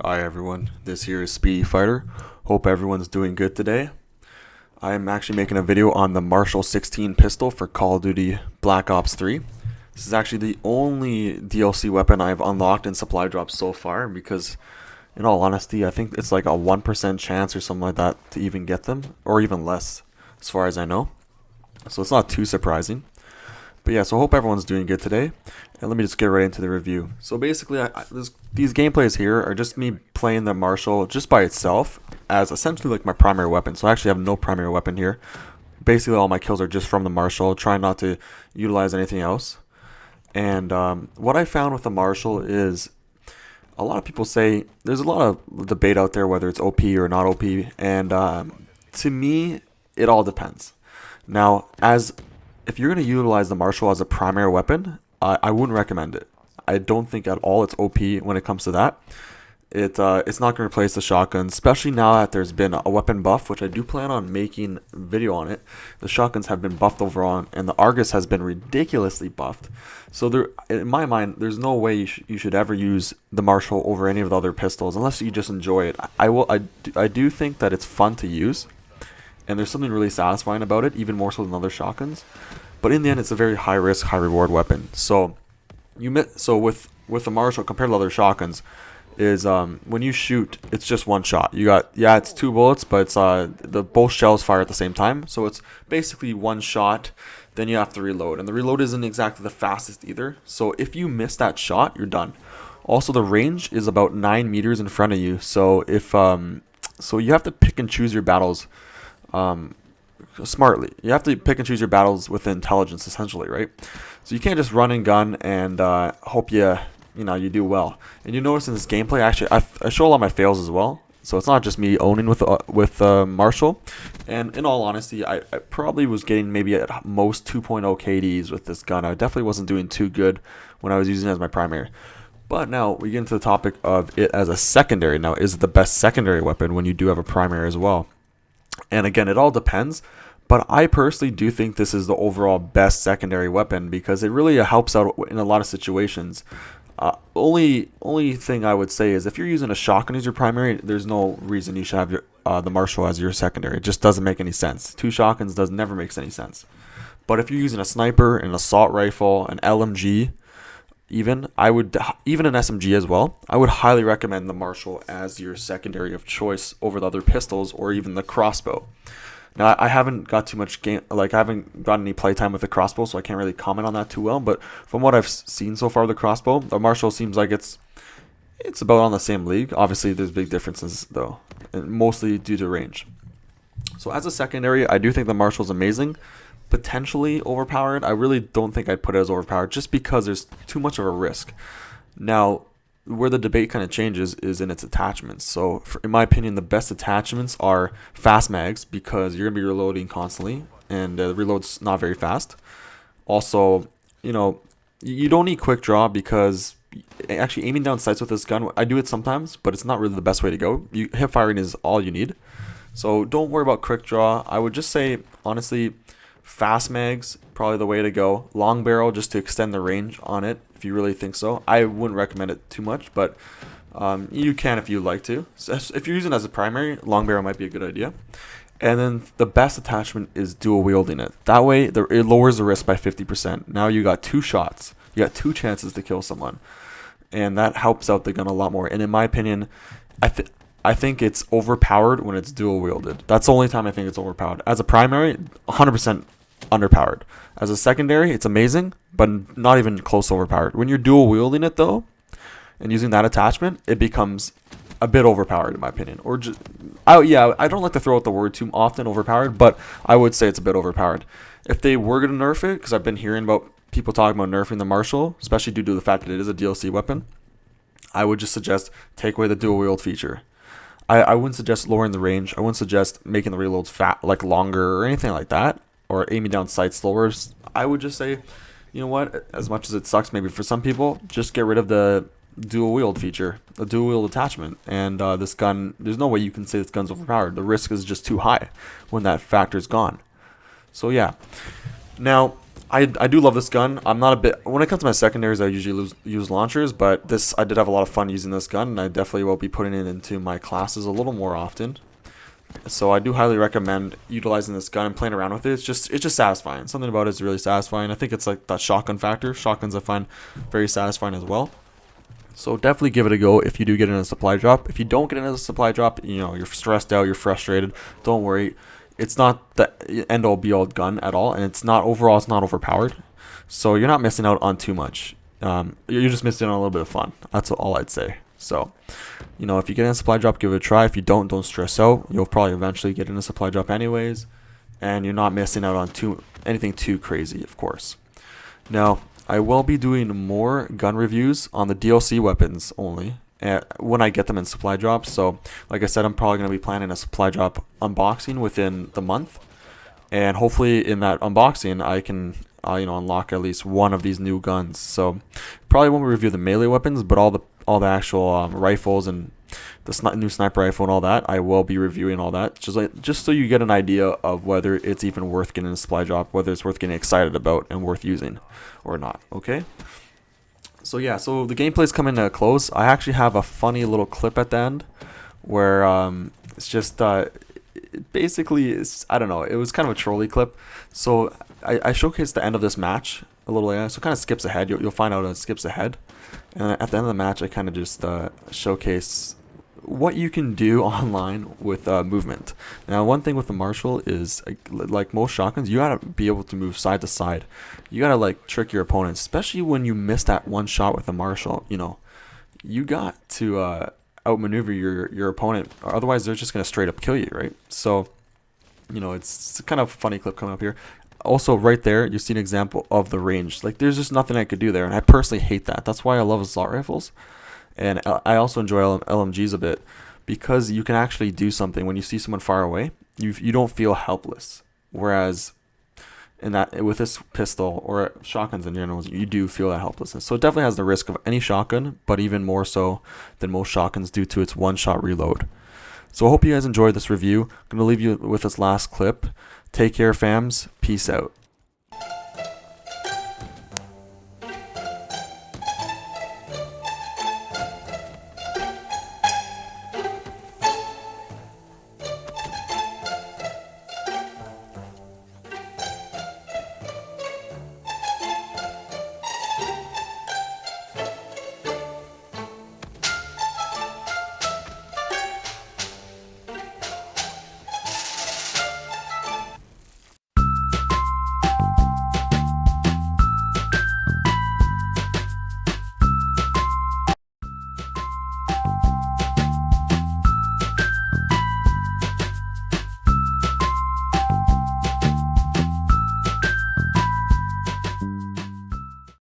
Hi everyone, this here is Speedy Fighter. Hope everyone's doing good today. I am actually making a video on the Marshal 16 pistol for Call of Duty Black Ops 3. This is actually the only DLC weapon I've unlocked in supply drops so far because, in all honesty, I think it's like a 1% chance or something like that to even get them, or even less, as far as I know. So it's not too surprising. But yeah, so I hope everyone's doing good today. And let me just get right into the review. So basically, these gameplays here are just me playing the Marshal just by itself as essentially like my primary weapon. So I actually have no primary weapon here. Basically, all my kills are just from the Marshal, trying not to utilize anything else. And what I found with the Marshal is a lot of people say there's a lot of debate out there whether it's OP or not OP. And to me, it all depends. Now, as if you're going to utilize the Marshal as a primary weapon, I wouldn't recommend it. I don't think at all it's OP when it comes to that. It's not going to replace the shotgun, especially now that there's been a weapon buff, which I do plan on making a video on it. The shotguns have been buffed overall, and the Argus has been ridiculously buffed. So there, in my mind, there's no way you should ever use the Marshal over any of the other pistols unless you just enjoy it. I do think that it's fun to use, and there's something really satisfying about it, even more so than other shotguns. But in the end, it's a very high risk, high reward weapon. So with the Marshal compared to other shotguns, is when you shoot, it's just one shot. It's two bullets, but it's the both shells fire at the same time. So it's basically one shot. Then you have to reload, and the reload isn't exactly the fastest either. So if you miss that shot, you're done. Also, the range is about 9 meters in front of you. So so you have to pick and choose your battles. Smartly. You have to pick and choose your battles with intelligence, essentially, right? So you can't just run and gun and hope you do well. And you notice in this gameplay, actually, I show a lot of my fails as well. So it's not just me owning with Marshal. And in all honesty, I probably was getting maybe at most 2.0 KDs with this gun. I definitely wasn't doing too good when I was using it as my primary. But now we get into the topic of it as a secondary. Now, is it the best secondary weapon when you do have a primary as well? And again, it all depends, but I personally do think this is the overall best secondary weapon because it really helps out in a lot of situations. Only thing I would say is if you're using a shotgun as your primary, there's no reason you should have the Marshal as your secondary. It just doesn't make any sense. Two shotguns never makes any sense. But if you're using a sniper, an assault rifle, an LMG, even an SMG as well, I would highly recommend the Marshal as your secondary of choice over the other pistols or even the crossbow. Now, I haven't got too much I haven't gotten any playtime with the crossbow, so I can't really comment on that too well. But from what I've seen so far with the crossbow, the Marshal seems like it's about on the same league. Obviously, there's big differences though, and mostly due to range. So as a secondary, I do think the Marshal is amazing. Potentially overpowered. I really don't think I'd put it as overpowered just because there's too much of a risk. Now, where the debate kind of changes is in its attachments. So, in my opinion, the best attachments are fast mags because you're going to be reloading constantly and the reload's not very fast. Also, you don't need quick draw because actually aiming down sights with this gun, I do it sometimes, but it's not really the best way to go. Hip firing is all you need. So, don't worry about quick draw. I would just say, honestly, fast mags, probably the way to go. Long barrel, just to extend the range on it, if you really think so. I wouldn't recommend it too much, but you can if you like to. So if you're using it as a primary, long barrel might be a good idea. And then the best attachment is dual wielding it. That way, it lowers the risk by 50%. Now you got two shots. You got two chances to kill someone. And that helps out the gun a lot more. And in my opinion, I think it's overpowered when it's dual wielded. That's the only time I think it's overpowered. As a primary, 100% underpowered. As a secondary, it's amazing, but not even close to overpowered. When you're dual wielding it though, and using that attachment, it becomes a bit overpowered in my opinion. I don't like to throw out the word too often, overpowered, but I would say it's a bit overpowered. If they were going to nerf it, because I've been hearing about people talking about nerfing the Marshal, especially due to the fact that it is a DLC weapon, I would just suggest take away the dual wield feature. I wouldn't suggest lowering the range. I wouldn't suggest making the reloads longer or anything like that, or aiming down sights slower. I would just say, you know what? As much as it sucks maybe for some people, just get rid of the dual wield feature, the dual wield attachment. And this gun, there's no way you can say this gun's overpowered. The risk is just too high when that factor's gone. So yeah. Now, I do love this gun. I'm not a bit when it comes to my secondaries. I usually use launchers, but this I did have a lot of fun using this gun, and I definitely will be putting it into my classes a little more often. So I do highly recommend utilizing this gun and playing around with it. It's just satisfying. Something about it is really satisfying. I think it's like that shotgun factor. Shotguns I find very satisfying as well. So definitely give it a go if you do get in a supply drop. If you don't get in a supply drop, you're stressed out, you're frustrated. Don't worry. It's not the end all be all gun at all, and it's not overpowered. So you're not missing out on too much. You're just missing out on a little bit of fun. That's all I'd say. So, if you get in a supply drop, give it a try. If you don't stress out. You'll probably eventually get in a supply drop anyways, and you're not missing out on anything too crazy, of course. Now, I will be doing more gun reviews on the DLC weapons only when I get them in supply drops. So, like I said, I'm probably going to be planning a supply drop unboxing within the month, and hopefully in that unboxing I can unlock at least one of these new guns. So probably won't review the melee weapons, but all the actual rifles and the new sniper rifle and all that, I will be reviewing all that, just so you get an idea of whether it's even worth getting a supply drop, whether it's worth getting excited about and worth using or not. Okay. So yeah, so the gameplay's coming to a close. I actually have a funny little clip at the end where it's just basically I don't know, it was kind of a trolley clip. So I showcased the end of this match a little later, so it kind of skips ahead. You'll find out it skips ahead, and at the end of the match I kind of just showcase what you can do online with movement. Now, one thing with the Marshal is like most shotguns, you gotta be able to move side to side. You gotta trick your opponents, especially when you miss that one shot with the Marshal. You got to outmaneuver your opponent, or otherwise they're just gonna straight up kill you, right? So, it's kind of a funny clip coming up here. Also, right there, you see an example of the range. There's just nothing I could do there, and I personally hate that. That's why I love assault rifles. And I also enjoy LMGs a bit, because you can actually do something when you see someone far away. You don't feel helpless. Whereas with this pistol or shotguns in general, you do feel that helplessness. So it definitely has the risk of any shotgun, but even more so than most shotguns due to its one-shot reload. So I hope you guys enjoyed this review. I'm going to leave you with this last clip. Take care, fams. Peace out.